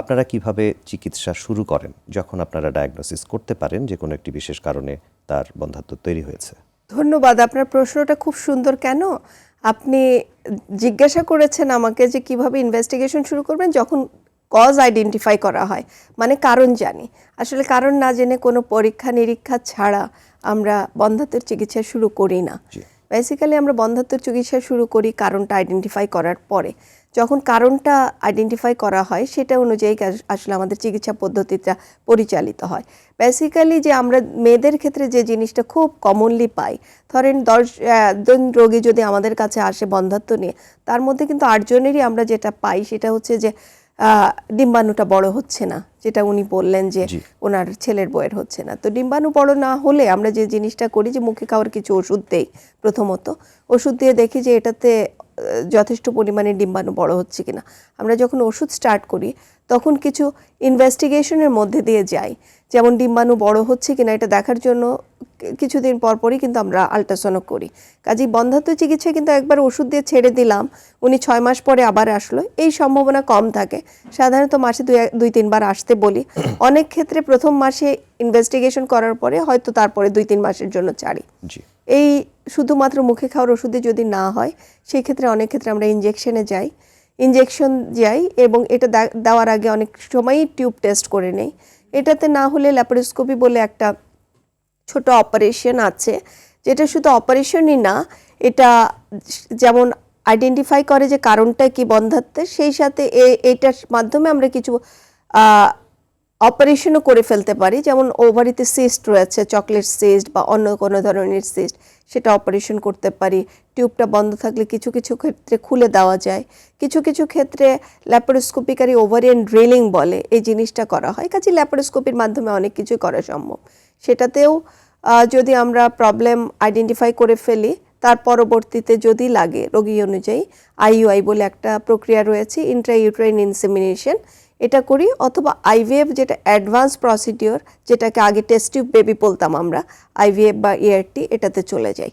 আপনারা কিভাবে চিকিৎসা শুরু করেন যখন আপনারা ডায়াগনোসিস করতে পারেন যে কোনো একটি বিশেষ কারণে তার বন্ধ্যাত্ব তৈরি হয়েছে? ধন্যবাদ, আপনার প্রশ্নটা খুব সুন্দর। কেন আপনি জিজ্ঞাসা করেছেন আমাকে যে কিভাবে ইনভেস্টিগেশন শুরু করবেন যখন কজ আইডেন্টিফাই করা হয়, মানে কারণ জানি। আসলে কারণ না জেনে কোনো পরীক্ষা নিরীক্ষা ছাড়া আমরা বন্ধ্যাত্বের চিকিৎসা শুরু করি না। বেসিক্যালি আমরা বন্ধ্যাত্বের চিকিৎসা শুরু করি কারণটা আইডেন্টিফাই করার পরে। যখন কারণটা আইডেন্টিফাই করা হয় সেটা অনুযায়ী আসলে আমাদের চিকিৎসা পদ্ধতিটা পরিচালিত হয়। বেসিক্যালি যে আমরা মেয়েদের ক্ষেত্রে যে জিনিসটা খুব কমনলি পাই, ধরেন 10 জন রোগী যদি আমাদের কাছে আসে বন্ধ্যাত্ব নিয়ে, তার মধ্যে কিন্তু 8 জনেরই আমরা যেটা পাই সেটা হচ্ছে যে ডিম্বাণুটা বড় হচ্ছে না, যেটা উনি বললেন যে ওনার ছেলের বউয়ের হচ্ছে না। তো ডিম্বাণু বড় না হলে আমরা যে জিনিসটা করি যে মুখে খাওয়ার কিছু ওষুধ দেই। প্রথমত ওষুধ দিয়ে দেখি যে এটাতে যথেষ্ট পরিমাণে ডিম্বাণু বড় হচ্ছে কিনা। আমরা যখন ওষুধ স্টার্ট করি তখন কিছু ইনভেস্টিগেশনের মধ্যে দিয়ে যাই, যেমন ডিম্বাণু বড় হচ্ছে কিনা এটা দেখার জন্য কিছুদিন পরপরই কিন্তু আমরা আল্ট্রাসাউন্ড করি। কাজেই বন্ধ্যাত্ব চিকিৎসা কিন্তু একবার ওষুধ দিয়ে ছেড়ে দিলাম, উনি 6 মাস পরে আবার আসলো, এই সম্ভাবনা কম থাকে। সাধারণত মাসে 2-3 বার আসতে বলি। অনেক ক্ষেত্রে প্রথম মাসে ইনভেস্টিগেশন করার পরে হয়তো তারপরে 2-3 মাসের জন্য ছাড়ি। এই শুধুমাত্র মুখে খাওয়ার ওষুধে যদি না হয় সেই ক্ষেত্রে অনেক ক্ষেত্রে আমরা ইনজেকশন যাই এবং এটা দেওয়ার আগে অনেক সময়ই টিউব টেস্ট করে নেই। এটাতে না হলে ল্যাপারোস্কোপি বলে একটা ছোট অপারেশন আছে, যেটা শুধু অপারেশনই না, এটা যেমন আইডেন্টিফাই করে যে কারণটা কি বন্ধ্যাত্বের, সেই সাথে এইটার মাধ্যমে আমরা কিছু অপারেশনও করে ফেলতে পারি। যেমন ওভারিতে সিস্ট রয়েছে, চকলেট সিস্ট বা অন্য কোনো ধরনের সিস্ট, সেটা অপারেশন করতে পারি। টিউবটা বন্ধ থাকলে কিছু কিছু ক্ষেত্রে খুলে দেওয়া যায়। কিছু কিছু ক্ষেত্রে ল্যাপারোস্কোপিক্যালি ওভারিয়ান ড্রিলিং বলে এই জিনিসটা করা হয়। কাজে ল্যাপারোস্কোপির মাধ্যমে অনেক কিছু করা সম্ভব। সেটাতেও যদি আমরা প্রবলেম আইডেন্টিফাই করে ফেলি, তার পরবর্তীতে যদি লাগে রোগী অনুযায়ী আইইউআই বলে একটা প্রক্রিয়া রয়েছে, ইন্ট্রাইউটেরাইন ইনসেমিনেশন, এটা করি, অথবা আইভিএফ যেটা অ্যাডভান্স প্রসিডিওর, যেটাকে আগে টেস্ট টিউব বেবি বলতাম আমরা, আইভিএফ বা ইআরটি, এটাতে চলে যাই।